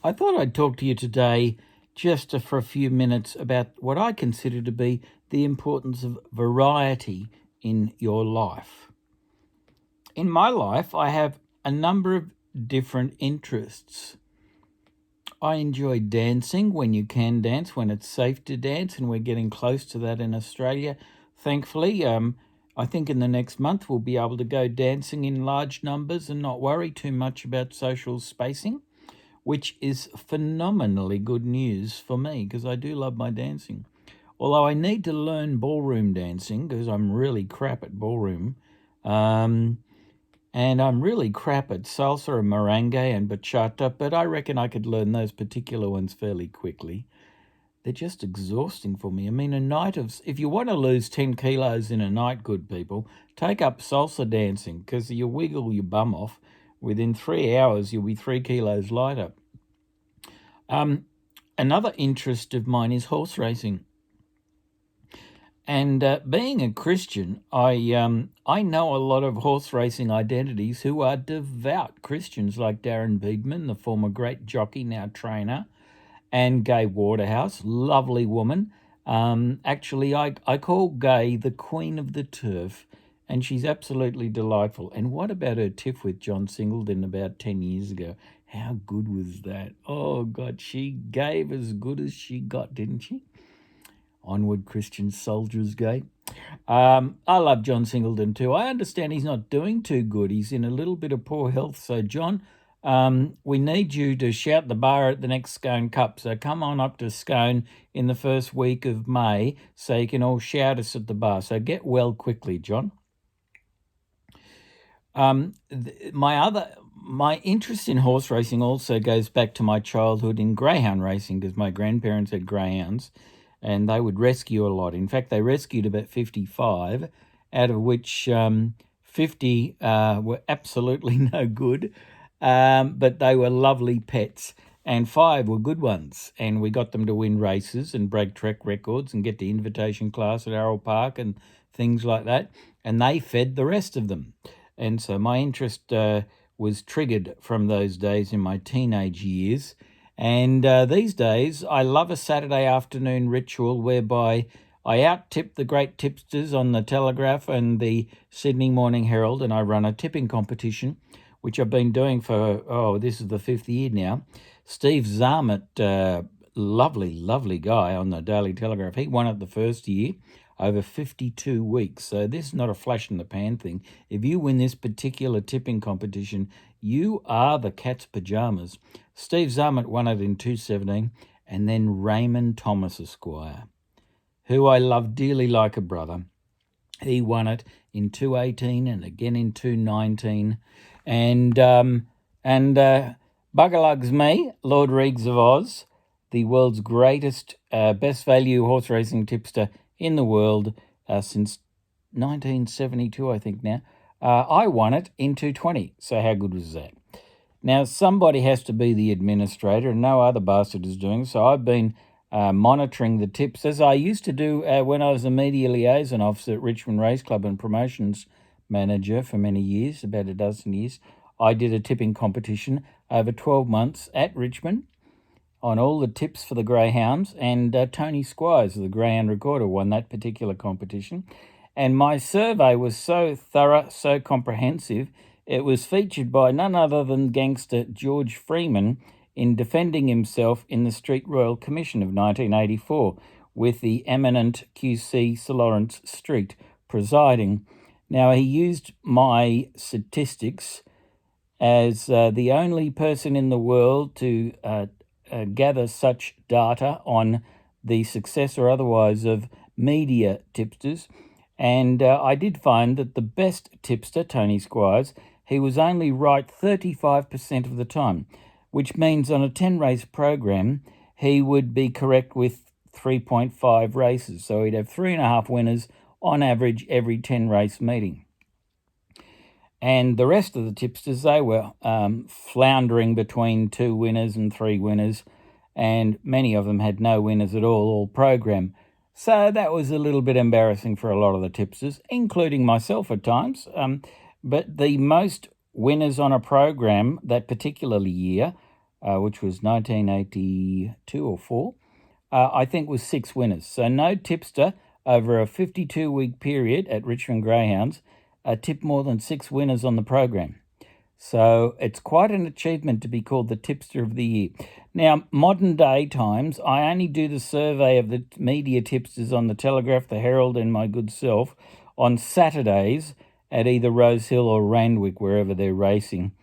I thought I'd talk to you today just for a few minutes about what I consider to be the importance of variety in your life. In my life, I have a number of different interests. I enjoy dancing when you can dance, when it's safe to dance, and we're getting close to that in Australia. Thankfully, I think in the next month we'll be able to go dancing in large numbers and not worry too much about social spacing, which is phenomenally good news for me because I do love my dancing. Although I need to learn ballroom dancing because I'm really crap at ballroom. And I'm really crap at salsa and merengue and bachata, but I reckon I could learn those particular ones fairly quickly. They're just exhausting for me. I mean, if you want to lose 10 kilos in a night, good people, take up salsa dancing because you wiggle your bum off. Within 3 hours, you'll be 3 kilos lighter. Another interest of mine is horse racing. And being a Christian, I know a lot of horse racing identities who are devout Christians, like Darren Beedman, the former great jockey, now trainer, and Gay Waterhouse, lovely woman. Actually, I call Gay the Queen of the Turf, and she's absolutely delightful. And what about her tiff with John Singleton about 10 years ago? How good was that? Oh, God, she gave as good as she got, didn't she? Onward, Christian soldiers, Gay. I love John Singleton too. I understand he's not doing too good. He's in a little bit of poor health. So, John, we need you to shout the bar at the next Scone Cup. So come on up to Scone in the first week of May so you can all shout us at the bar. So get well quickly, John. My interest in horse racing also goes back to my childhood in greyhound racing because my grandparents had greyhounds and they would rescue a lot. In fact, they rescued about 55, out of which 50 were absolutely no good, but they were lovely pets, and 5 were good ones. And we got them to win races and break track records and get the invitation class at Arrow Park and things like that, and they fed the rest of them. And so my interest was triggered from those days in my teenage years. And these days, I love a Saturday afternoon ritual whereby I out-tip the great tipsters on the Telegraph and the Sydney Morning Herald, and I run a tipping competition, which I've been doing for, this is the 5th year now. Steve Zarmut, lovely guy on the Daily Telegraph, he won it the first year over 52 weeks. So this is not a flash in the pan thing. If you win this particular tipping competition, you are the cat's pajamas. Steve Zarmut won it in 2017, and then Raymond Thomas Esquire, who I love dearly like a brother. He won it in 2018 and again in 2019. And buggerlugs me, Lord Reags of Oz, the world's greatest, best value horse racing tipster in the world since 1972, I think now. I won it in 2020. So how good was that? Now, somebody has to be the administrator, and no other bastard is doing it. So I've been monitoring the tips, as I used to do when I was a media liaison officer at Richmond Race Club and promotions manager for many years, about a dozen years. I did a tipping competition over 12 months at Richmond on all the tips for the greyhounds, and Tony Squires, the greyhound recorder, won that particular competition. And my survey was so thorough, so comprehensive, it was featured by none other than gangster George Freeman in defending himself in the Street Royal Commission of 1984, with the eminent QC Sir Lawrence Street presiding. Now, he used my statistics as the only person in the world to gather such data on the success or otherwise of media tipsters. And I did find that the best tipster, Tony Squires, he was only right 35% of the time, which means on a 10-race program, he would be correct with 3.5 races. So he'd have 3.5 winners on average every 10-race meeting. And the rest of the tipsters, they were floundering between 2 winners and 3 winners, and many of them had no winners at all program. So that was a little bit embarrassing for a lot of the tipsters, including myself at times. But the most winners on a program that particular year which was 1982 or 4, I think was 6 winners. So no tipster over a 52-week period at Richmond Greyhounds tipped more than 6 winners on the program. So it's quite an achievement to be called the tipster of the year. Now, modern day times, I only do the survey of the media tipsters on the Telegraph, the Herald, and my good self on Saturdays at either Rose Hill or Randwick, wherever they're racing.